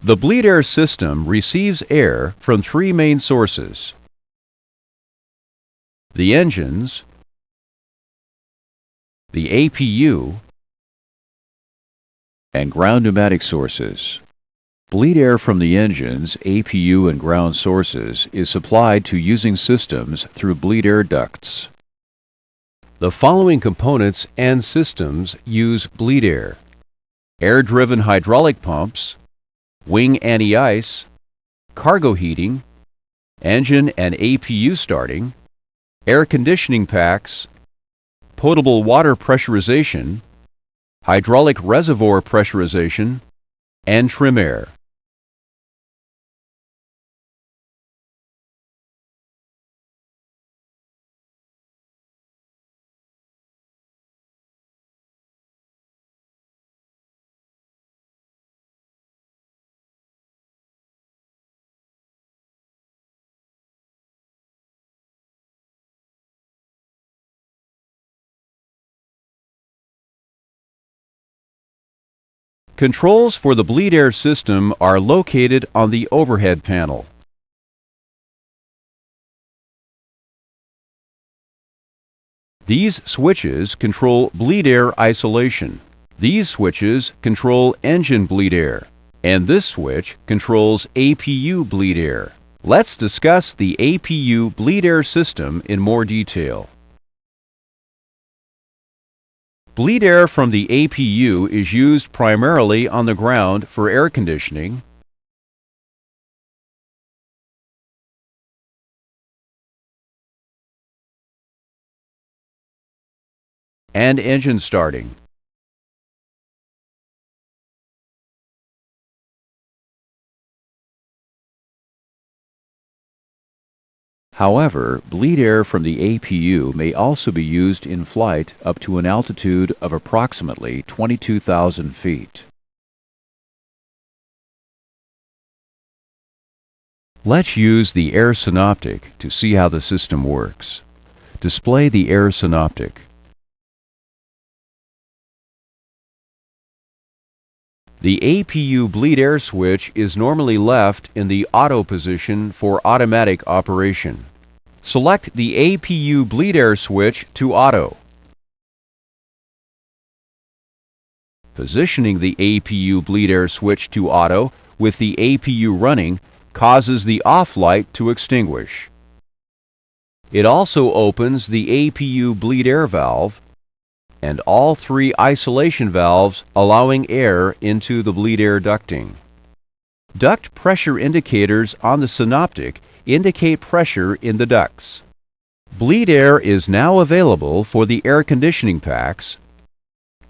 The bleed air system receives air from three main sources: the engines, the APU, and ground pneumatic sources. Bleed air from the engines, APU, and ground sources is supplied to using systems through bleed air ducts. The following components and systems use bleed air: air-driven hydraulic pumps, wing anti-ice, cargo heating, engine and APU starting, air conditioning packs, potable water pressurization, hydraulic reservoir pressurization, and trim air. Controls for the bleed air system are located on the overhead panel. These switches control bleed air isolation. These switches control engine bleed air, and this switch controls APU bleed air. Let's discuss the APU bleed air system in more detail. Bleed air from the APU is used primarily on the ground for air conditioning, and engine starting. However, bleed air from the APU may also be used in flight up to an altitude of approximately 22,000 feet. Let's use the air synoptic to see how the system works. Display the air synoptic. The APU bleed air switch is normally left in the auto position for automatic operation. Select the APU bleed air switch to auto. Positioning the APU bleed air switch to auto with the APU running causes the off light to extinguish. It also opens the APU bleed air valve and all three isolation valves, allowing air into the bleed air ducting. Duct pressure indicators on the synoptic indicate pressure in the ducts. Bleed air is now available for the air conditioning packs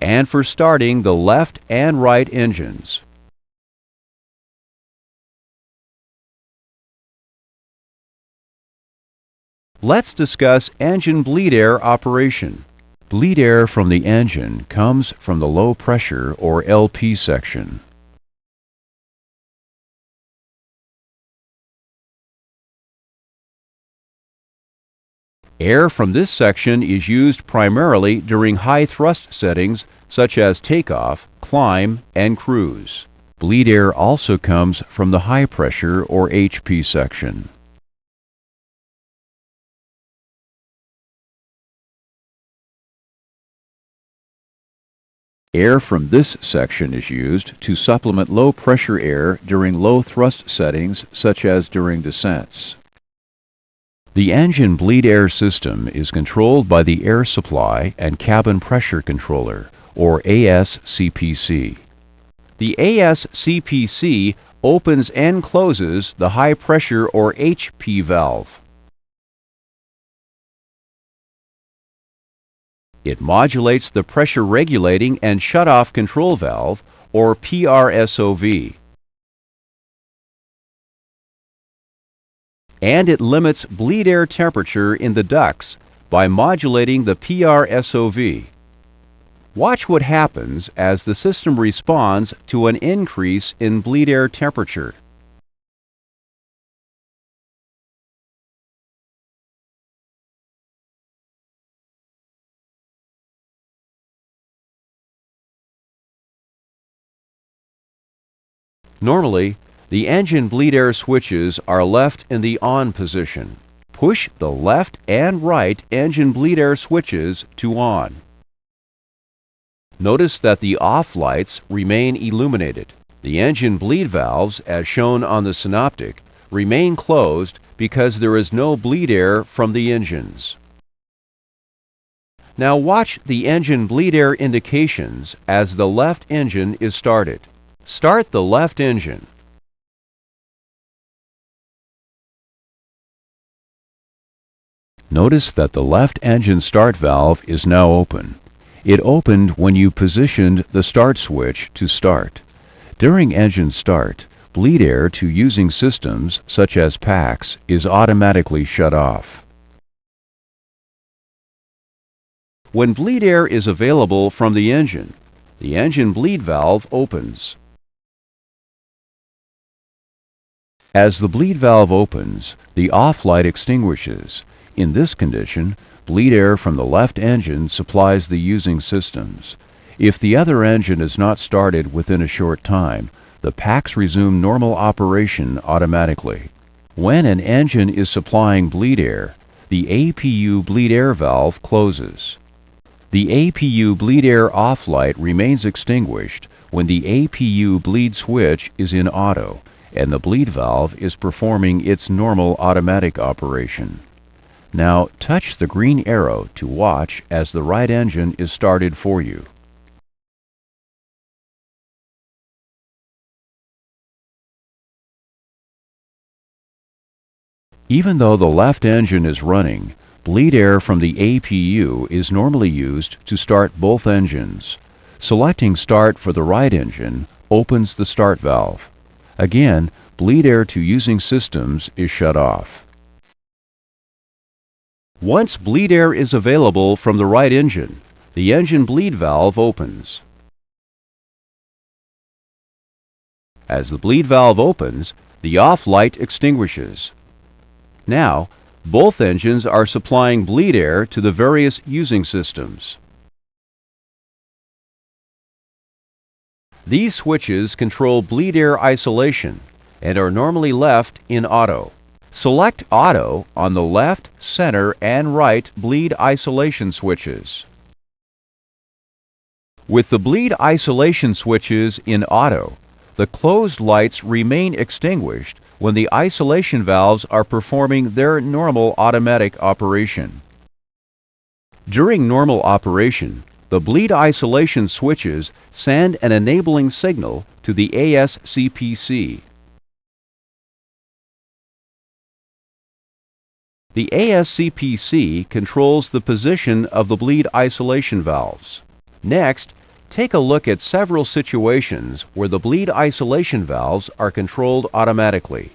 and for starting the left and right engines. Let's discuss engine bleed air operation. Bleed air from the engine comes from the low pressure or LP section. Air from this section is used primarily during high thrust settings such as takeoff, climb, and cruise. Bleed air also comes from the high pressure or HP section. Air from this section is used to supplement low pressure air during low thrust settings such as during descents. The engine bleed air system is controlled by the Air Supply and Cabin Pressure Controller, or ASCPC. The ASCPC opens and closes the high pressure or HP valve. It modulates the pressure regulating and shutoff control valve, or PRSOV. And it limits bleed air temperature in the ducts by modulating the PRSOV. Watch what happens as the system responds to an increase in bleed air temperature. Normally, the engine bleed air switches are left in the on position. Push the left and right engine bleed air switches to on. Notice that the off lights remain illuminated. The engine bleed valves, as shown on the synoptic, remain closed because there is no bleed air from the engines. Now watch the engine bleed air indications as the left engine is started. Start the left engine. Notice that the left engine start valve is now open. It opened when you positioned the start switch to start. During engine start, bleed air to using systems such as packs is automatically shut off. When bleed air is available from the engine bleed valve opens. As the bleed valve opens, the off light extinguishes. In this condition, bleed air from the left engine supplies the using systems. If the other engine is not started within a short time, the packs resume normal operation automatically. When an engine is supplying bleed air, the APU bleed air valve closes. The APU bleed air off light remains extinguished when the APU bleed switch is in auto and the bleed valve is performing its normal automatic operation. Now touch the green arrow to watch as the right engine is started for you. Even though the left engine is running, bleed air from the APU is normally used to start both engines. Selecting Start for the right engine opens the start valve. Again, bleed air to using systems is shut off. Once bleed air is available from the right engine, the engine bleed valve opens. As the bleed valve opens, the off light extinguishes. Now, both engines are supplying bleed air to the various using systems. These switches control bleed air isolation and are normally left in auto. Select Auto on the left, center, and right bleed isolation switches. With the bleed isolation switches in auto, the closed lights remain extinguished when the isolation valves are performing their normal automatic operation. During normal operation, the bleed isolation switches send an enabling signal to the ASCPC. The ASCPC controls the position of the bleed isolation valves. Next, take a look at several situations where the bleed isolation valves are controlled automatically.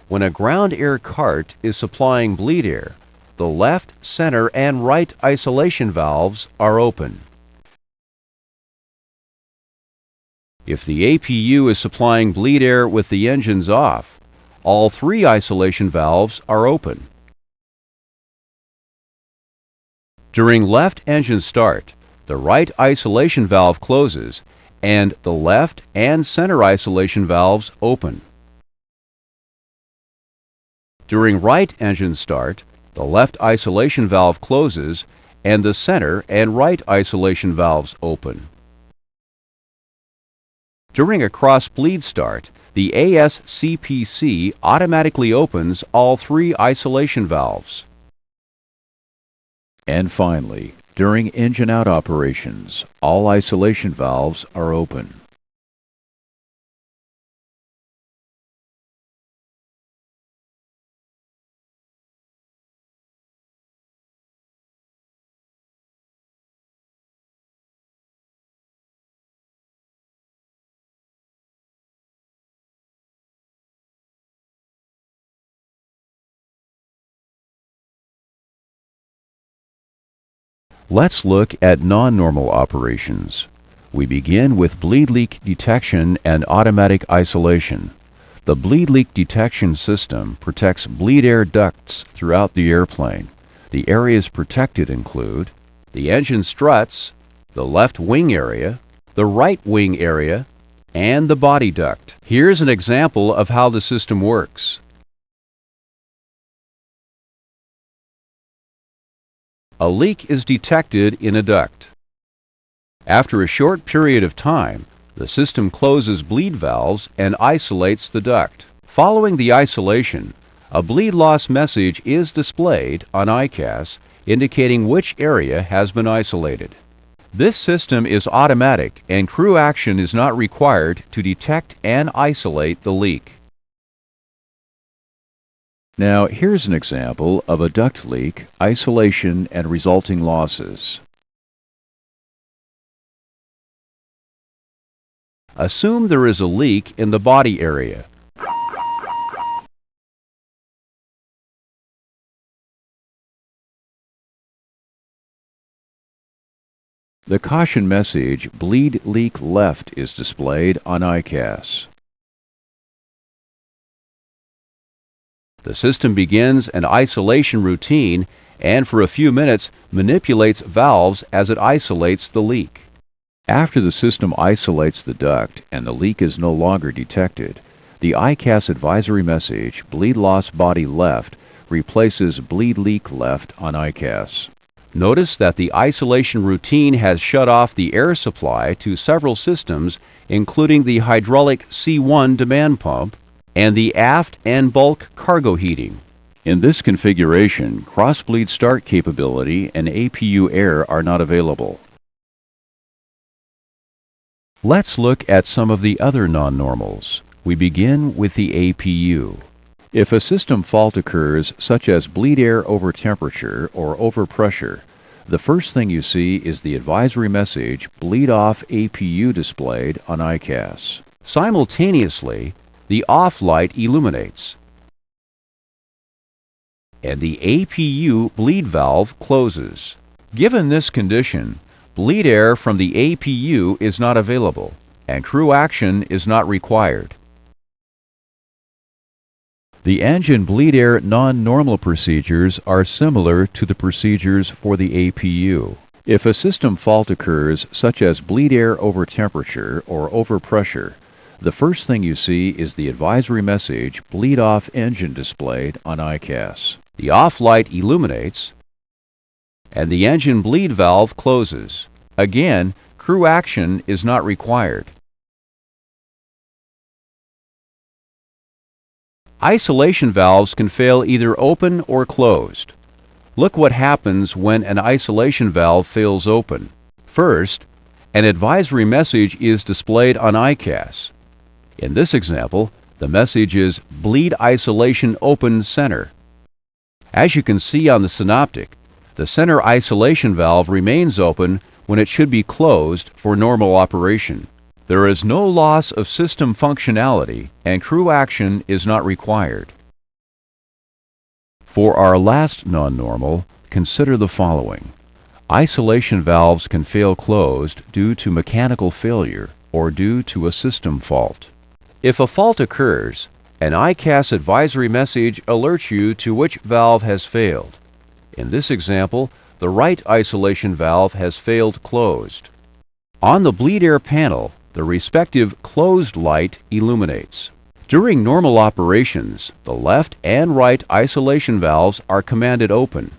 When a ground air cart is supplying bleed air, the left, center, and right isolation valves are open. If the APU is supplying bleed air with the engines off, all three isolation valves are open. During left engine start, the right isolation valve closes and the left and center isolation valves open. During right engine start, the left isolation valve closes and the center and right isolation valves open. During a cross bleed start, the ASCPC automatically opens all three isolation valves. And finally, during engine out operations, all isolation valves are open. Let's look at non-normal operations. We begin with bleed leak detection and automatic isolation. The bleed leak detection system protects bleed air ducts throughout the airplane. The areas protected include the engine struts, the left wing area, the right wing area, and the body duct. Here's an example of how the system works. A leak is detected in a duct. After a short period of time, the system closes bleed valves and isolates the duct. Following the isolation, a bleed loss message is displayed on ICAS indicating which area has been isolated. This system is automatic and crew action is not required to detect and isolate the leak. Now here's an example of a duct leak, isolation, and resulting losses. Assume there is a leak in the body area. The caution message, bleed leak left, is displayed on ICAS. The system begins an isolation routine and for a few minutes manipulates valves as it isolates the leak. After the system isolates the duct and the leak is no longer detected, the ICAS advisory message, bleed loss body left, replaces bleed leak left on ICAS. Notice that the isolation routine has shut off the air supply to several systems, including the hydraulic C1 demand pump and the aft and bulk cargo heating. In this configuration, cross-bleed start capability and APU air are not available. Let's look at some of the other non-normals. We begin with the APU. If a system fault occurs, such as bleed air over temperature or over pressure, the first thing you see is the advisory message, bleed off APU, displayed on ICAS. Simultaneously, the off light illuminates, and the APU bleed valve closes. Given this condition, bleed air from the APU is not available, and crew action is not required. The engine bleed air non-normal procedures are similar to the procedures for the APU. If a system fault occurs, such as bleed air over temperature or over pressure, the first thing you see is the advisory message, bleed off engine, displayed on ICAS. The off light illuminates, and the engine bleed valve closes. Again, crew action is not required. Isolation valves can fail either open or closed. Look what happens when an isolation valve fails open. First, an advisory message is displayed on ICAS. In this example, the message is bleed isolation open center. As you can see on the synoptic, the center isolation valve remains open when it should be closed for normal operation. There is no loss of system functionality and crew action is not required. For our last non-normal, consider the following. Isolation valves can fail closed due to mechanical failure or due to a system fault. If a fault occurs, an ICAS advisory message alerts you to which valve has failed. In this example, the right isolation valve has failed closed. On the bleed air panel, the respective closed light illuminates. During normal operations, the left and right isolation valves are commanded open.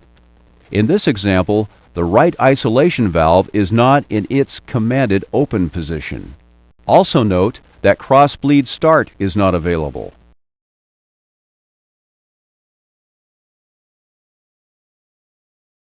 In this example, the right isolation valve is not in its commanded open position. Also note that cross-bleed start is not available.